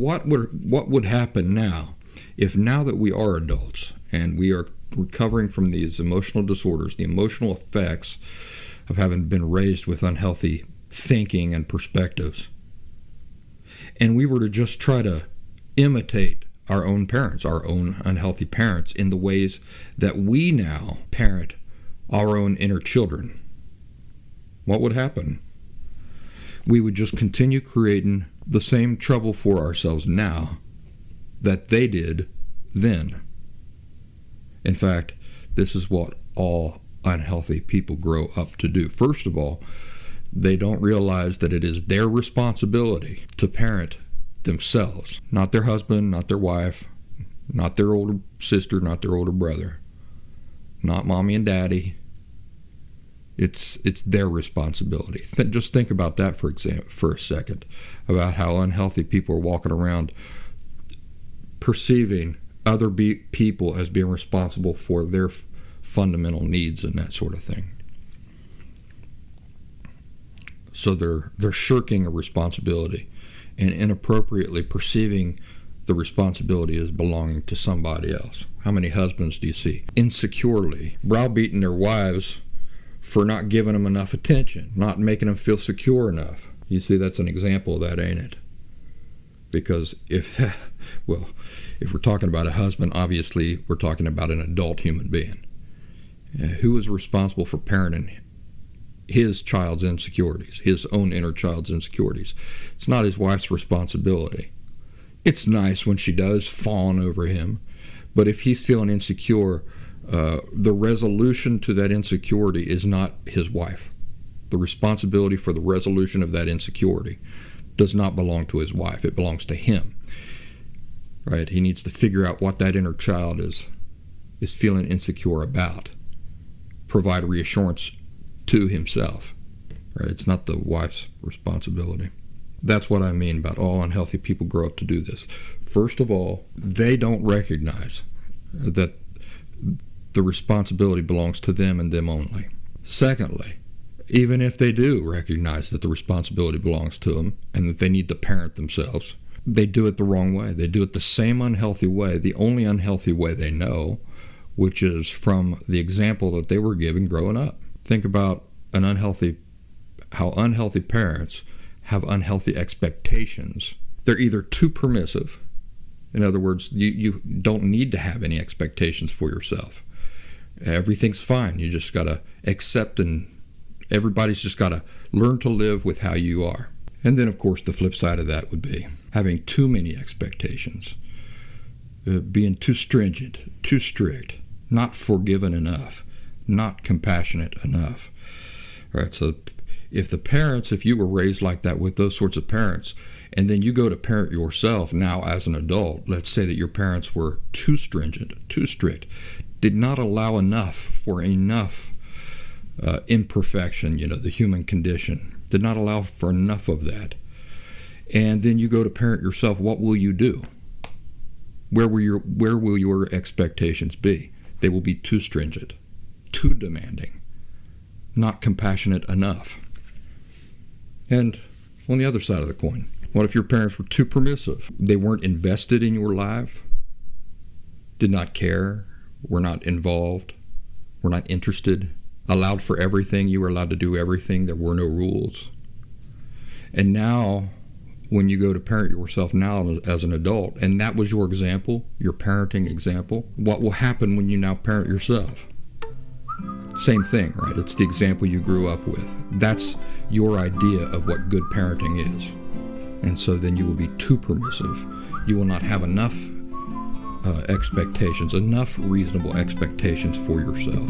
What would happen now if, now that we are adults and we are recovering from these emotional disorders, the emotional effects of having been raised with unhealthy thinking and perspectives, and we were to just try to imitate our own parents, our own unhealthy parents, in the ways that we now parent our own inner children? What would happen? We would just continue creating the same trouble for ourselves now that they did then. In fact, this is what all unhealthy people grow up to do. First of all, they don't realize that it is their responsibility to parent themselves, not their husband, not their wife, not their older sister, not their older brother, not mommy and daddy. It's their responsibility. Just think about that for a second, about how unhealthy people are walking around perceiving other people as being responsible for their fundamental needs and that sort of thing. So they're shirking a responsibility and inappropriately perceiving the responsibility as belonging to somebody else. How many husbands do you see insecurely browbeating their wives for not giving them enough attention, not making them feel secure enough? You see, that's an example of that, ain't it? Because if we're talking about a husband, obviously we're talking about an adult human being. Who is responsible for parenting his child's insecurities, his own inner child's insecurities? It's not his wife's responsibility. It's nice when she does fawn over him, but if he's feeling insecure, the resolution to that insecurity is not his wife. The responsibility for the resolution of that insecurity does not belong to his wife. It belongs to him. Right? He needs to figure out what that inner child is feeling insecure about. Provide reassurance to himself. Right? It's not the wife's responsibility. That's what I mean about all unhealthy people grow up to do this. First of all, they don't recognize that the responsibility belongs to them and them only. Secondly, even if they do recognize that the responsibility belongs to them and that they need to parent themselves, they do it the wrong way. They do it the same unhealthy way, the only unhealthy way they know, which is from the example that they were given growing up. Think about how unhealthy parents have unhealthy expectations. They're either too permissive. In other words, you don't need to have any expectations for yourself. Everything's fine. You just got to accept, and everybody's just got to learn to live with how you are. And then, of course, the flip side of that would be having too many expectations, being too stringent, too strict, not forgiving enough, not compassionate enough. All right, so if you were raised like that with those sorts of parents, and then you go to parent yourself now as an adult, let's say that your parents were too stringent, too strict, did not allow enough for enough imperfection, the human condition, did not allow for enough of that. And then you go to parent yourself, what will you do? Where will your expectations be? They will be too stringent, too demanding, not compassionate enough. And on the other side of the coin, what if your parents were too permissive? They weren't invested in your life, did not care, were not involved, were not interested, allowed for everything. You were allowed to do everything. There were no rules. And now, when you go to parent yourself now as an adult, and that was your example, your parenting example, what will happen when you now parent yourself? Same thing, right? It's the example you grew up with. That's your idea of what good parenting is. And so then you will be too permissive. You will not have enough expectations, enough reasonable expectations for yourself.